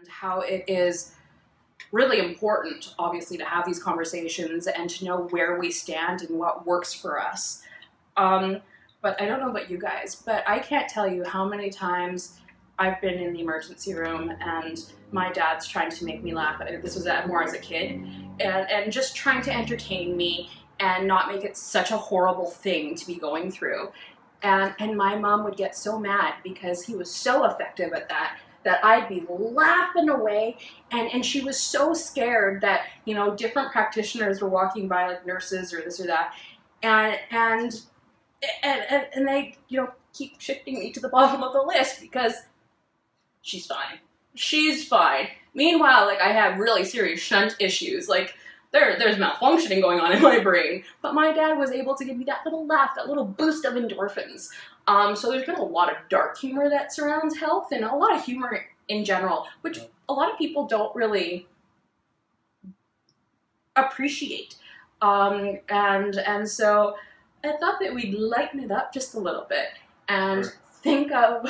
how it is really important, obviously, to have these conversations and to know where we stand and what works for us. But I don't know about you guys, but I can't tell you how many times I've been in the emergency room and my dad's trying to make me laugh. This was more as a kid, and just trying to entertain me and not make it such a horrible thing to be going through. And my mom would get so mad because he was so effective at that I'd be laughing away, and she was so scared that, you know, different practitioners were walking by, like nurses or this or that, and they, you know, keep shifting me to the bottom of the list because she's fine. She's fine. Meanwhile, like, I have really serious shunt issues. Like, there's malfunctioning going on in my brain. But my dad was able to give me that little laugh, that little boost of endorphins. So there's been a lot of dark humor that surrounds health and a lot of humor in general, which a lot of people don't really appreciate. And so I thought that we'd lighten it up just a little bit and think of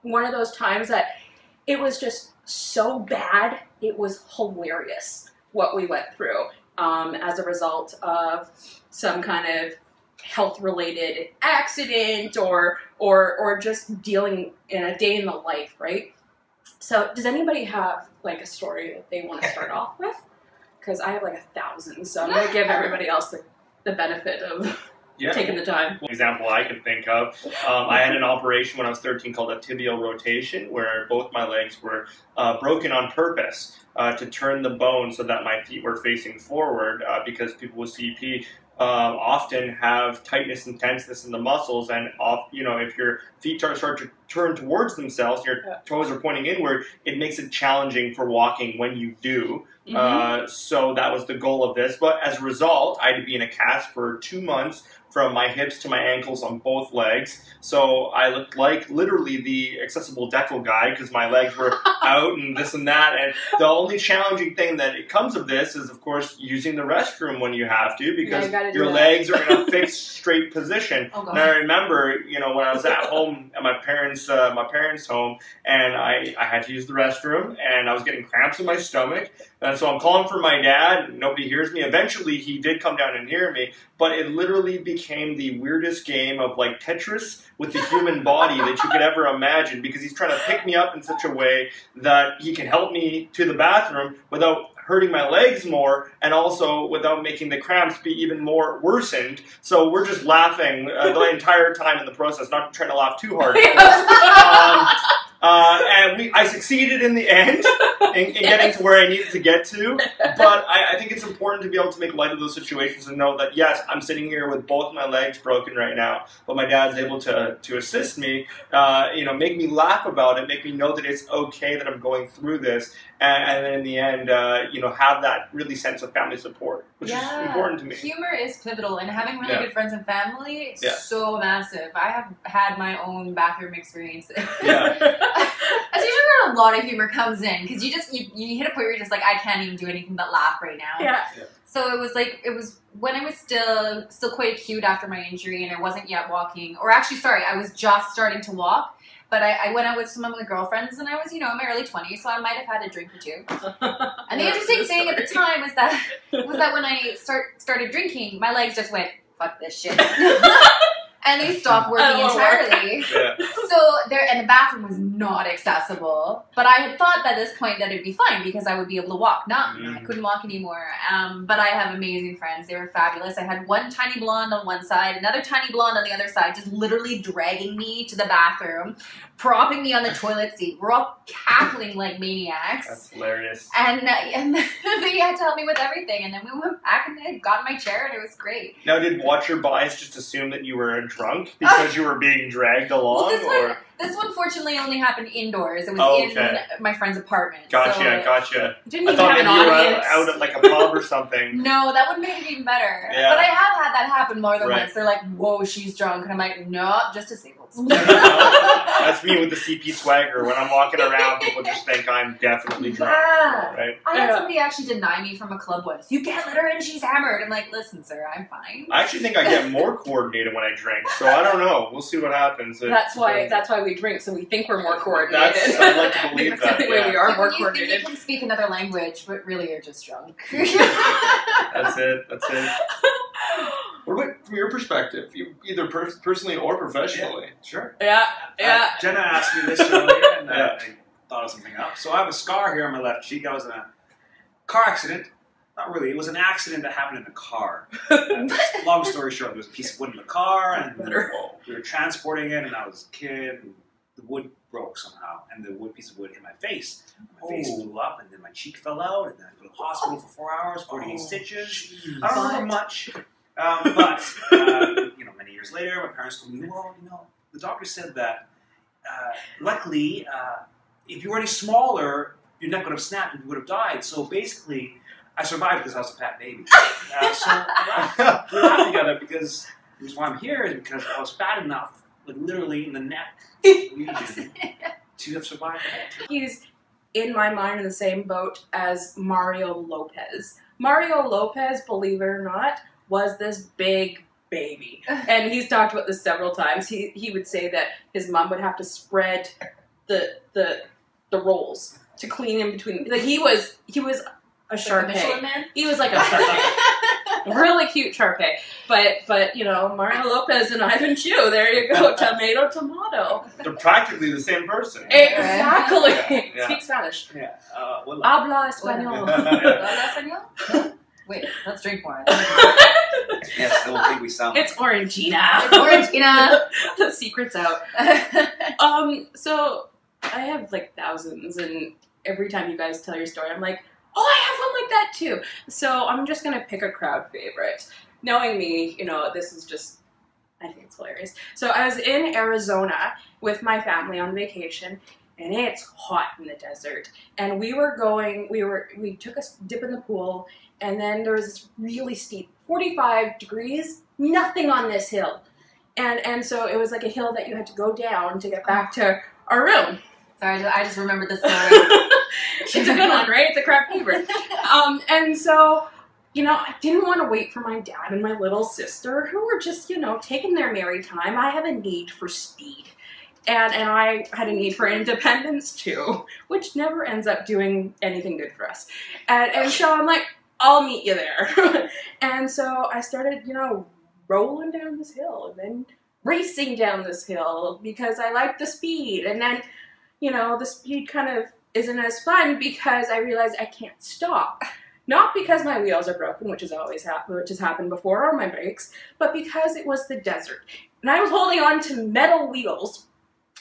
one of those times that it was just so bad, it was hilarious what we went through as a result of some kind of health-related accident or just dealing in a day in the life, right? So does anybody have like a story that they want to start off with? Because I have like 1,000, so I'm going to give everybody else the benefit of taking the time. One example I could think of, I had an operation when I was 13 called a tibial rotation, where both my legs were broken on purpose to turn the bone so that my feet were facing forward, because people with CP often have tightness and tenseness in the muscles, and you know, if your feet start to turn towards themselves, your toes are pointing inward, it makes it challenging for walking when you do. So that was the goal of this. But as a result, I had to be in a cast for 2 months from my hips to my ankles on both legs. So I looked like literally the accessible decal guy because my legs were out and this and that. And the only challenging thing that it comes of this is, of course, using the restroom when you have to, because your legs are in a fixed, straight position. And I remember, you know, when I was at home at my parents' home, and I had to use the restroom, and I was getting cramps in my stomach. And so I'm calling for my dad. Nobody hears me. Eventually, he did come down and hear me. But it literally became the weirdest game of like Tetris with the human body that you could ever imagine, because he's trying to pick me up in such a way that he can help me to the bathroom without hurting my legs more, and also without making the cramps be even more worsened. So we're just laughing the entire time in the process, not trying to laugh too hard. And I succeeded in the end in getting to where I needed to get to. But I think it's important to be able to make light of those situations and know that, yes, I'm sitting here with both my legs broken right now, but my dad's able to assist me, you know, make me laugh about it, make me know that it's okay that I'm going through this, and then in the end, you know, have that really sense of family support, which is important to me. Humor is pivotal, and having really good friends and family is so massive. I have had my own bathroom experiences. That's usually where a lot of humor comes in, because you hit a point where you're just like, I can't even do anything but laugh right now. So it was when I was still quite acute after my injury, and I wasn't yet walking, or actually, sorry, I was just starting to walk. But I went out with some of my girlfriends, and I was, you know, in my early 20s, so I might have had a drink or two. And the interesting thing at the time was that when I started drinking, my legs just went, fuck this shit. And they stopped working entirely. So and the bathroom was not accessible. But I had thought at this point that it'd be fine because I would be able to walk. I couldn't walk anymore. But I have amazing friends. They were fabulous. I had one tiny blonde on one side, another tiny blonde on the other side, just literally dragging me to the bathroom, propping me on the toilet seat. We're all cackling like maniacs. That's hilarious. And they had to help me with everything. And then we went back and I got in my chair, and it was great. Now, did Watcher Bias just assume that you were drunk because you were being dragged along? Well, this one fortunately only happened indoors. It was in my friend's apartment. Gotcha. Didn't I even thought have an maybe you were audience. out at like a pub or something. No, that would make it even better. But I have had that happen more than once. They're like, whoa, she's drunk. And I'm like, no, just disabled. That's me with the CP swagger. When I'm walking around, people just think I'm definitely drunk. Right? I had somebody actually deny me from a club once. You can't let her in, she's hammered. I'm like, listen, sir, I'm fine. I actually think I get more coordinated when I drink, so I don't know. We'll see what happens. That's why we drink, so we think we're more coordinated. I'd like to believe that. The way we are more You coordinated. think you can speak another language, but really you're just drunk. That's it. What about from your perspective, either personally or professionally? Sure. Yeah. Jenna asked me this earlier, and I thought of something up. So I have a scar here on my left cheek. I was in a car accident. Not really. It was an accident that happened in a car. Long story short, there was a piece of wood in the car, and we were transporting it, and I was a kid, and the wood broke somehow, and the piece of wood hit my face. My face blew up, and then my cheek fell out, and then I put in the hospital for 4 hours, 48 stitches. Geez. I don't remember much. But many years later, my parents told me, well, the doctor said that luckily, if you were any smaller, your neck would have snapped and you would have died. So basically, I survived because I was a fat baby. So we laughed together because the reason why I'm here is because I was fat enough, like literally in the neck region, to have survived that. He's, in my mind, in the same boat as Mario Lopez. Mario Lopez, believe it or not, was this big baby. And he's talked about this several times. He would say that his mom would have to spread the rolls to clean in between. Like he was a Shar-Pei. He was like a Shar-Pei. Really cute Shar-Pei. But Mario Lopez and Ivan Chu, there you go. Tomato. They're practically the same person. Exactly. Yeah. Speak Spanish. Yeah. Habla español. Habla español? Wait, let's drink more. Yes, I don't think we sound. It's Orangina. The secret's out. So I have like thousands, and every time you guys tell your story, I'm like, oh, I have one like that too. So I'm just gonna pick a crowd favorite. Knowing me, this is just, I think it's hilarious. So I was in Arizona with my family on vacation, and it's hot in the desert. And we took a dip in the pool, and then there was this really steep 45 degrees, nothing on this hill. And so it was like a hill that you had to go down to get back to our room. Sorry, I just remembered the story. It's a good one, right? It's a crowd favorite. And so, I didn't want to wait for my dad and my little sister, who were just, taking their merry time. I have a need for speed. And I had a need for independence too, which never ends up doing anything good for us. And so I'm like, I'll meet you there. And so I started, rolling down this hill and then racing down this hill because I like the speed. And then, the speed kind of isn't as fun because I realized I can't stop. Not because my wheels are broken, which has happened before, or my brakes, but because it was the desert. And I was holding on to metal wheels,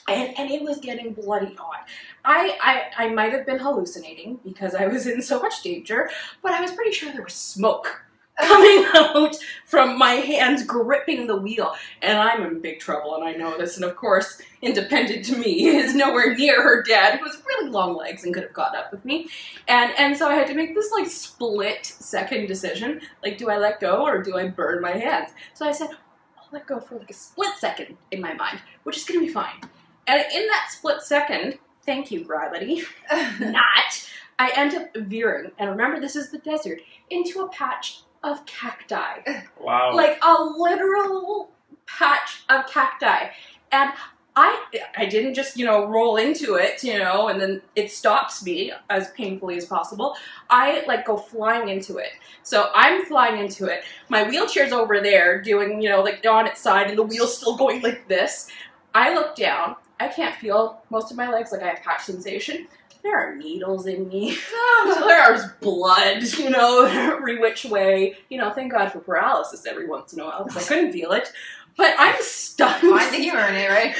and it was getting bloody hot. I might have been hallucinating because I was in so much danger, but I was pretty sure there was smoke coming out from my hands gripping the wheel. And I'm in big trouble, and I know this. And of course, independent to me is nowhere near her dad, who has really long legs and could have caught up with me. And so I had to make this like split-second decision. Like, do I let go or do I burn my hands? So I said, I'll let go for like a split second in my mind, which is going to be fine. And in that split second, thank you, gravity, I end up veering, and remember this is the desert, into a patch of cacti. Wow. Like a literal patch of cacti. And I didn't just, roll into it, and then it stops me as painfully as possible. I go flying into it. So I'm flying into it. My wheelchair's over there doing, on its side, and the wheel's still going like this. I look down. I can't feel most of my legs, I have patch sensation. There are needles in me. There's blood, every which way. Thank God for paralysis every once in a while, because I couldn't feel it. But I'm stunned. I think you earn it, right?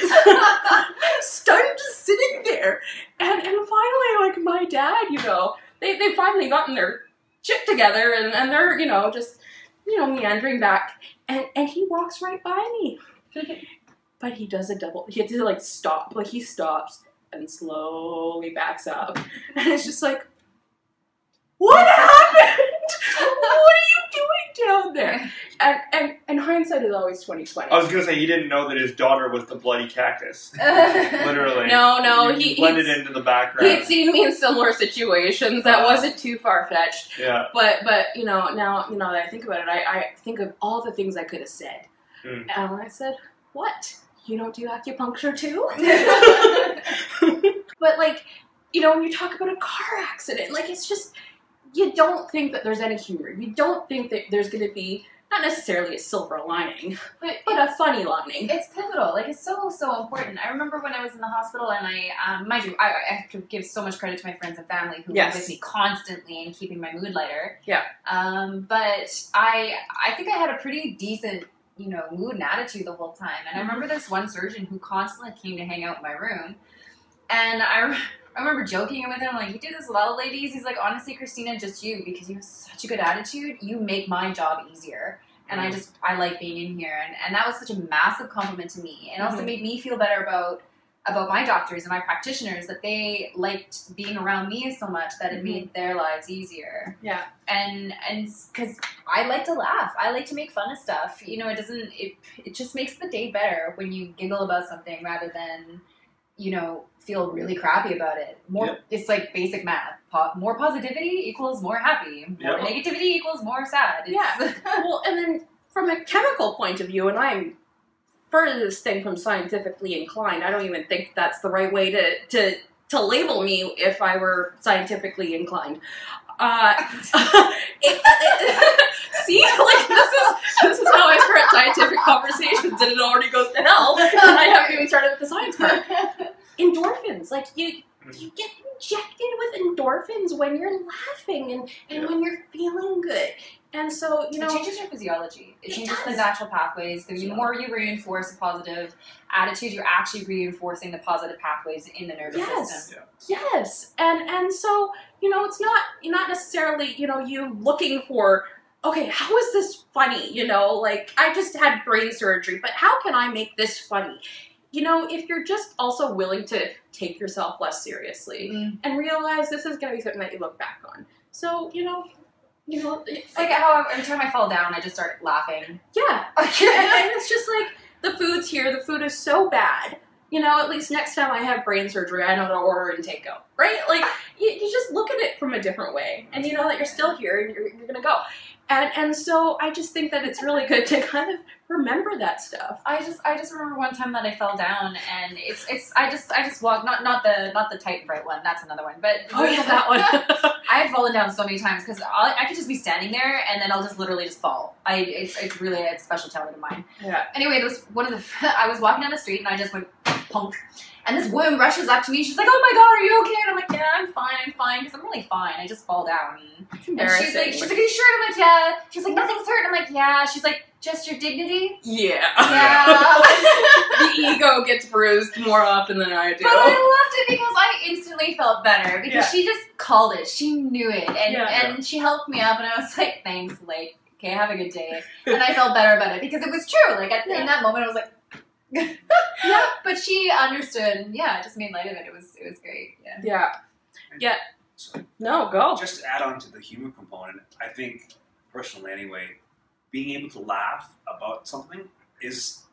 Stunned sitting there. And finally, my dad, they've finally gotten their shit together, and they're, just, meandering back. And he walks right by me. But he does a double. He had to stop. He stops and slowly backs up. And it's just like, what happened? What are you doing down there? And hindsight is always 20/20. I was gonna say he didn't know that his daughter was the bloody cactus. Literally. No, he blended into the background. He'd seen me in similar situations. That wasn't too far fetched. Yeah. But now that I think about it, I think of all the things I could have said. And I said, what? you don't do acupuncture too? But like, you know, when you talk about a car accident, like it's just, you don't think that there's any humor. You don't think that there's going to be, not necessarily a silver lining, but a funny lining. It's pivotal. Like, it's so, so important. I remember when I was in the hospital and mind you, I have to give so much credit to my friends and family who were with me constantly and keeping my mood lighter. Yeah. But I think I had a pretty decent, you know, mood and attitude the whole time. And I remember this one surgeon who constantly came to hang out in my room. And I remember joking with him, like, you do this with all the ladies. He's like, honestly, Christina, just you, because you have such a good attitude. You make my job easier. And I like being in here. And that was such a massive compliment to me. And also made me feel better about my doctors and my practitioners, that they liked being around me so much that it made their lives easier. Yeah. And because I like to laugh. I like to make fun of stuff. You know, it just makes the day better when you giggle about something rather than, you know, feel really crappy about it. It's like basic math. More positivity equals more happy. More negativity equals more sad. Well, and then from a chemical point of view, and I'm furthest thing from scientifically inclined, I don't even think that's the right way to label me if I were scientifically inclined. See, like this is how I start scientific conversations, and it already goes to hell. And I haven't even started with the science part. Endorphins, like you get injected with endorphins when you're laughing and when you're feeling good. And so, you know, it changes your physiology. It changes the natural pathways. The more you reinforce a positive attitude, you're actually reinforcing the positive pathways in the nervous system. Yes. And so, you know, it's not necessarily, you know, you looking for, okay, how is this funny? You know, like, I just had brain surgery, but how can I make this funny? You know, if you're just also willing to take yourself less seriously and realize this is going to be something that you look back on. So, you know, it's like how every time I fall down, I just start laughing. Yeah. And it's just like, the food's here, the food is so bad. You know, at least next time I have brain surgery, I know to order and take out, right? Like, you just look at it from a different way, and you know that you're still here and you're going to go. And so I just think that it's really good to kind of remember that stuff. I just remember one time that I fell down, and I just walked, not the tight and bright one, that's another one, but that one. I've fallen down so many times because I could just be standing there and then I'll just literally just fall. It's really a special talent of mine. Yeah. Anyway, it was I was walking down the street and I just went punk. And this woman rushes up to me. She's like, "Oh my God, are you okay?" And I'm like, "Yeah, I'm fine, because I'm really fine. I just fall down." And she's like, "Are you sure?" And I'm like, "Yeah." She's like, "Nothing's hurt." And I'm like, "Yeah." She's like, "Just your dignity?" Yeah. Yeah. The ego gets bruised more often than I do. But I loved it because I instantly felt better because she just called it. She knew it, and she helped me up, and I was like, "Thanks, like, okay, have a good day." And I felt better about it because it was true. Like in that moment, I was like. Yeah, but she understood, and it just made light of it. It was great. Yeah. No, go. Just to add on to the humor component, I think, personally anyway, being able to laugh about something is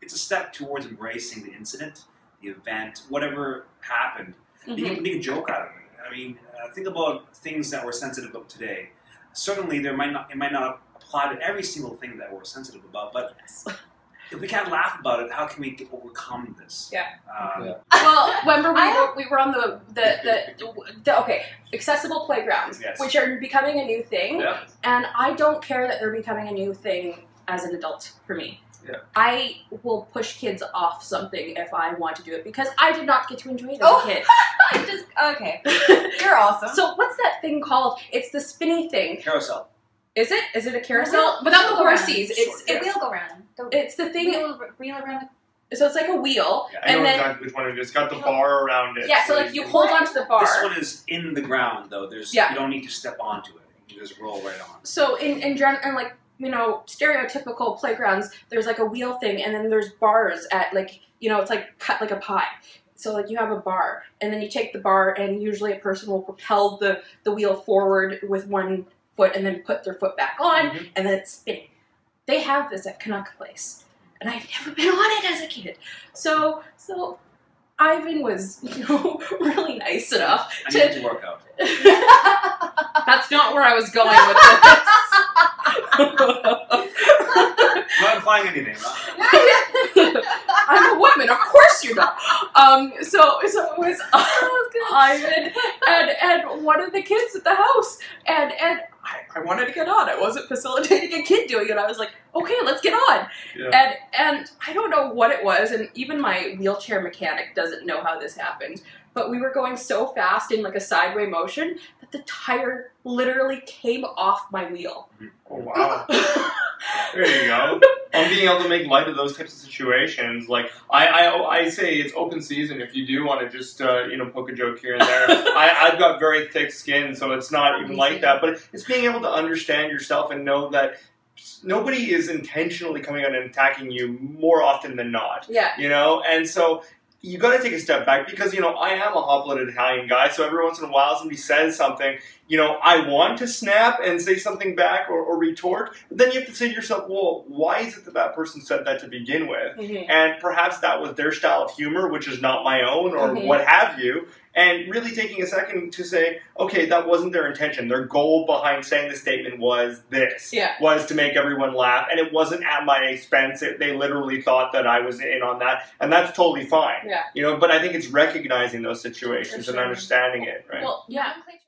it's a step towards embracing the incident, the event, whatever happened. Being able to make a joke out of it. I mean, think about things that we're sensitive about today. Certainly, it might not apply to every single thing that we're sensitive about, but. If we can't laugh about it, how can we overcome this? Well, remember we were on the accessible playgrounds, which are becoming a new thing, and I don't care that they're becoming a new thing as an adult for me. Yeah. I will push kids off something if I want to do it because I did not get to enjoy it as a kid. Okay. You're awesome. So what's that thing called? It's the spinny thing. Carousel. Is it? Is it a carousel? Without the horses. It's wheel go round. It's the thing. Wheel around. So it's like a wheel. Yeah, I know exactly which one it is. It's got the bar around it. Yeah, so like you hold onto the bar. This one is in the ground though. You don't need to step onto it. You just roll right on. So in like, you know, stereotypical playgrounds, there's like a wheel thing, and then there's bars at like, you know, it's like cut like a pie. So like you have a bar, and then you take the bar, and usually a person will propel the wheel forward with one foot, and then put their foot back on, and then it's spinning. They have this at Canuck Place, and I've never been on it as a kid. So Ivan was, you know, really nice enough I need to work out. That's not where I was going with this. not implying anything. I'm a woman, of course you're not. So it was Ivan and one of the kids at the house, and I wanted to get on. I wasn't facilitating a kid doing it. I was like, okay, let's get on. Yeah. And I don't know what it was, and even my wheelchair mechanic doesn't know how this happened, but we were going so fast in like a sideways motion that the tire literally came off my wheel. Oh, wow. There you go. On being able to make light of those types of situations, like I say, it's open season. If you do want to just poke a joke here and there, I've got very thick skin, so it's not even like that. But it's being able to understand yourself and know that nobody is intentionally coming out and attacking you more often than not. Yeah. And so you got to take a step back because, I am a hot-blooded Italian guy, so every once in a while somebody says something, I want to snap and say something back or retort, but then you have to say to yourself, well, why is it that person said that to begin with? Mm-hmm. And perhaps that was their style of humor, which is not my own, or mm-hmm. what have you. And really taking a second to say, okay, that wasn't their intention. Their goal behind saying the statement was this, was to make everyone laugh. And it wasn't at my expense. They literally thought that I was in on that. And that's totally fine. Yeah. But I think it's recognizing those situations and understanding it, right? Well, yeah.